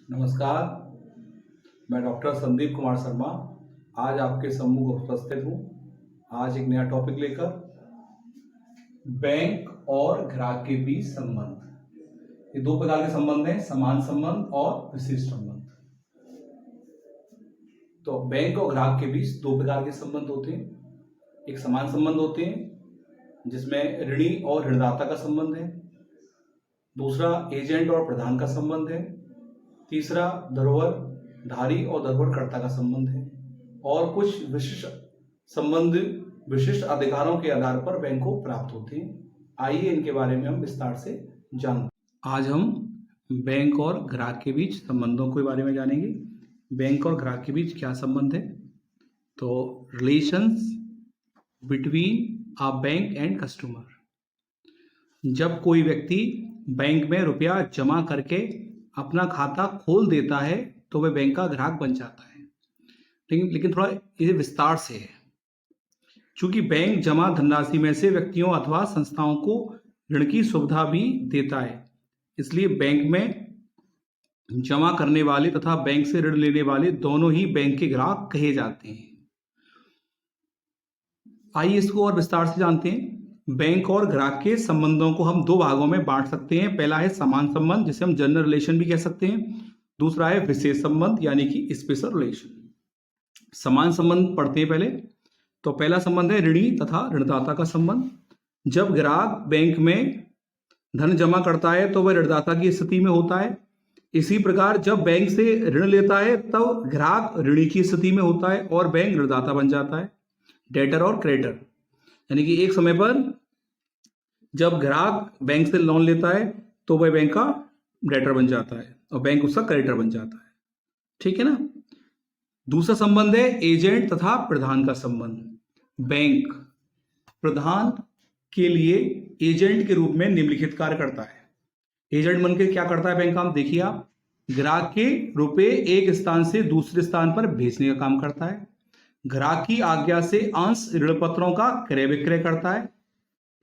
नमस्कार। मैं डॉक्टर संदीप कुमार शर्मा आज आपके सम्मुख उपस्थित हूँ। आज एक नया टॉपिक लेकर बैंक और ग्राहक के बीच संबंध। ये दो प्रकार के संबंध हैं, समान संबंध और विशिष्ट संबंध। तो बैंक और ग्राहक के बीच दो प्रकार के संबंध होते हैं। एक समान संबंध होते हैं जिसमें ऋणी और ऋणदाता का संबंध है। दूसरा एजेंट और प्रधान का संबंध है। तीसरा धरोहर धारी और धरोहरकर्ता का संबंध है। और कुछ विशिष्ट संबंध विशिष्ट अधिकारों के आधार पर बैंक को प्राप्त होते हैं। आइए इनके बारे में हम विस्तार से जानते। आज हम बैंक और ग्राहक के बीच संबंधों के बारे में जानेंगे। बैंक और ग्राहक के बीच क्या संबंध है? तो relations between a bank and customer. जब कोई व्यक्ति बैंक में रुपया जमा करके अपना खाता खोल देता है तो वह बैंक का ग्राहक बन जाता है। लेकिन थोड़ा ये विस्तार से है। चूंकि बैंक जमा धनराशि में से व्यक्तियों अथवा संस्थाओं को ऋण की सुविधा भी देता है, इसलिए बैंक में जमा करने वाले तथा बैंक से ऋण लेने वाले दोनों ही बैंक के ग्राहक कहे जाते हैं। आइए इसको और विस्तार से जानते हैं। बैंक और ग्राहक के संबंधों को हम दो भागों में बांट सकते हैं। पहला है समान संबंध, जिसे हम जनरल रिलेशन भी कह सकते हैं। दूसरा है विशेष संबंध यानी कि स्पेशल रिलेशन। समान संबंध पढ़ते हैं पहले। तो पहला संबंध है ऋणी तथा ऋणदाता का संबंध। जब ग्राहक बैंक में धन जमा करता है तो वह ऋणदाता की स्थिति में होता है। इसी प्रकार जब बैंक से ऋण लेता है तब ग्राहक ऋणी की स्थिति में होता है और बैंक ऋणदाता बन जाता है। डेटर और क्रेडिटर यानी कि एक समय पर जब ग्राहक बैंक से लोन लेता है तो वह बैंक का डेटर बन जाता है और बैंक उसका क्रेडिटर बन जाता है। ठीक है ना। दूसरा संबंध है एजेंट तथा प्रधान का संबंध। बैंक प्रधान के लिए एजेंट के रूप में निम्नलिखित कार्य करता है। एजेंट बनकर क्या करता है बैंक का? देखिए आप, ग्राहक के रुपए एक स्थान से दूसरे स्थान पर भेजने का काम करता है। ग्राहक की आज्ञा से अंश ऋण पत्रों का क्रय विक्रय करता है।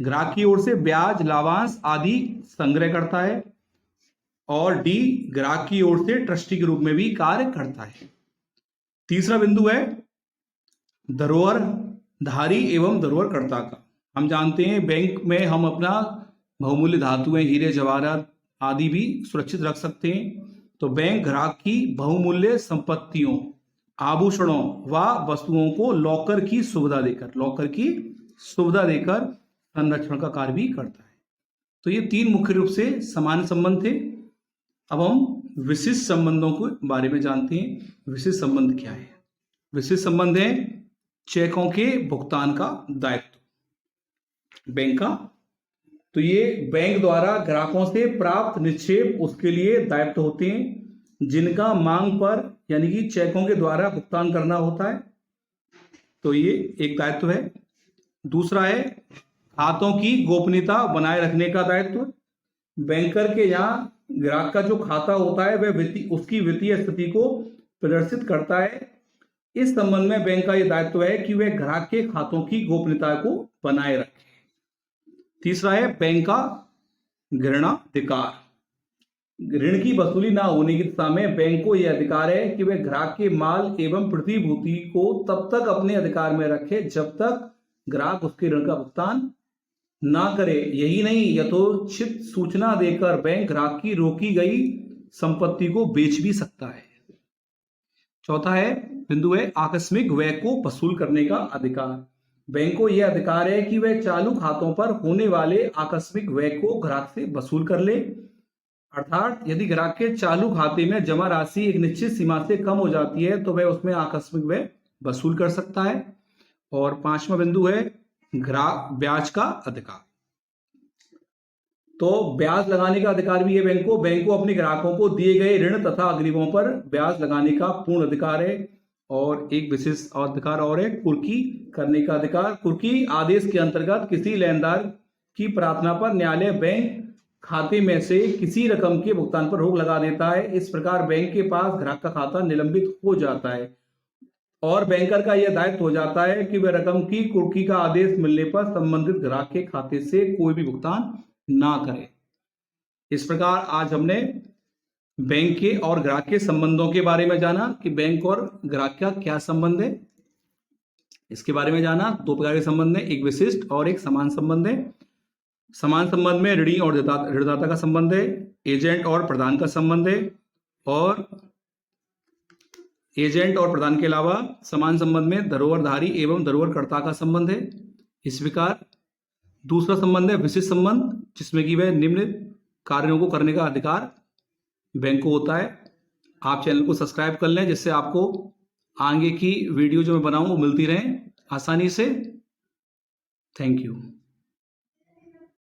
ग्राहक की ओर से ब्याज लाभांश आदि संग्रह करता है। और डी, ग्राहक की ओर से ट्रस्टी के रूप में भी कार्य करता है। तीसरा बिंदु है धरोहर धारी एवं धरोहरकर्ता का। हम जानते हैं बैंक में हम अपना बहुमूल्य धातुएं, हीरे जवाहरात आदि भी सुरक्षित रख सकते हैं। तो बैंक ग्राहक की बहुमूल्य संपत्तियों, आभूषणों व वस्तुओं को लॉकर की सुविधा देकर संरक्षण का कार्य भी करता है। तो ये तीन मुख्य रूप से समान संबंध थे। अब हम विशिष्ट संबंधों के बारे में जानते हैं। विशिष्ट संबंध क्या है? विशिष्ट संबंध है चेकों के भुगतान का दायित्व बैंक का। तो ये बैंक द्वारा ग्राहकों से प्राप्त निक्षेप उसके लिए दायित्व होते हैं जिनका मांग पर यानी कि चेकों के द्वारा भुगतान करना होता है। तो ये एक दायित्व है। दूसरा है खातों की गोपनीयता बनाए रखने का दायित्व। बैंकर के यहाँ ग्राहक का जो खाता होता है वह उसकी वित्तीय स्थिति को प्रदर्शित करता है। इस संबंध में बैंक का यह दायित्व है कि वह ग्राहक के खातों की गोपनीयता को बनाए रखे। तीसरा है बैंक का ऋणाधिकार। ऋण की वसूली ना होने की दिशा में बैंक को यह अधिकार है कि वह ग्राहक के माल एवं प्रतिभूति को तब तक अपने अधिकार में रखे जब तक ग्राहक उसके ऋण का भुगतान ना करे। यही नहीं, यथोचित सूचना देकर बैंक ग्राहक की रोकी गई संपत्ति को बेच भी सकता है। चौथा है बिंदु है आकस्मिक व्यय को वसूल करने का अधिकार। बैंक को यह अधिकार है कि वह चालू खातों पर होने वाले आकस्मिक व्यय को ग्राहक से वसूल कर ले। अर्थात यदि ग्राहक के चालू खाते में जमा राशि एक निश्चित सीमा से कम हो जाती है तो वह उसमें आकस्मिक व्यय वसूल कर सकता है। और पांचवा बिंदु है ग्राहक ब्याज का अधिकार। तो ब्याज लगाने का अधिकार भी है बैंक को। बैंक को अपने ग्राहकों को दिए गए ऋण तथा अग्रिमों पर ब्याज लगाने का पूर्ण अधिकार है। और एक विशेष अधिकार और है कुर्की करने का अधिकार। कुर्की आदेश के अंतर्गत किसी लेनदार की प्रार्थना पर न्यायालय बैंक खाते में से किसी रकम के भुगतान पर रोक लगा देता है। इस प्रकार बैंक के पास ग्राहक का खाता निलंबित हो जाता है और बैंकर का यह दायित्व हो जाता है कि वह रकम की कुर्की का आदेश मिलने पर संबंधित ग्राहक के खाते से कोई भी भुगतान ना करे। इस प्रकार आज हमने बैंक के और ग्राहक के संबंधों के बारे में जाना कि बैंक और ग्राहक का क्या संबंध है, इसके बारे में जाना। दो प्रकार के संबंध है, एक विशिष्ट और एक समान संबंध है। समान संबंध में ऋणी और ऋणदाता का संबंध है, एजेंट और प्रदान का संबंध है, और एजेंट और प्रदान के अलावा समान संबंध में धरोहरधारी एवं धरोहरकर्ता का संबंध है। इस प्रकार दूसरा संबंध है विशिष्ट संबंध, जिसमें कि वह निम्न कार्यों को करने का अधिकार बैंक को होता है। आप चैनल को सब्सक्राइब कर लें, जिससे आपको आगे की वीडियो जो मैं बनाऊं वो मिलती रहें आसानी से। Thank you.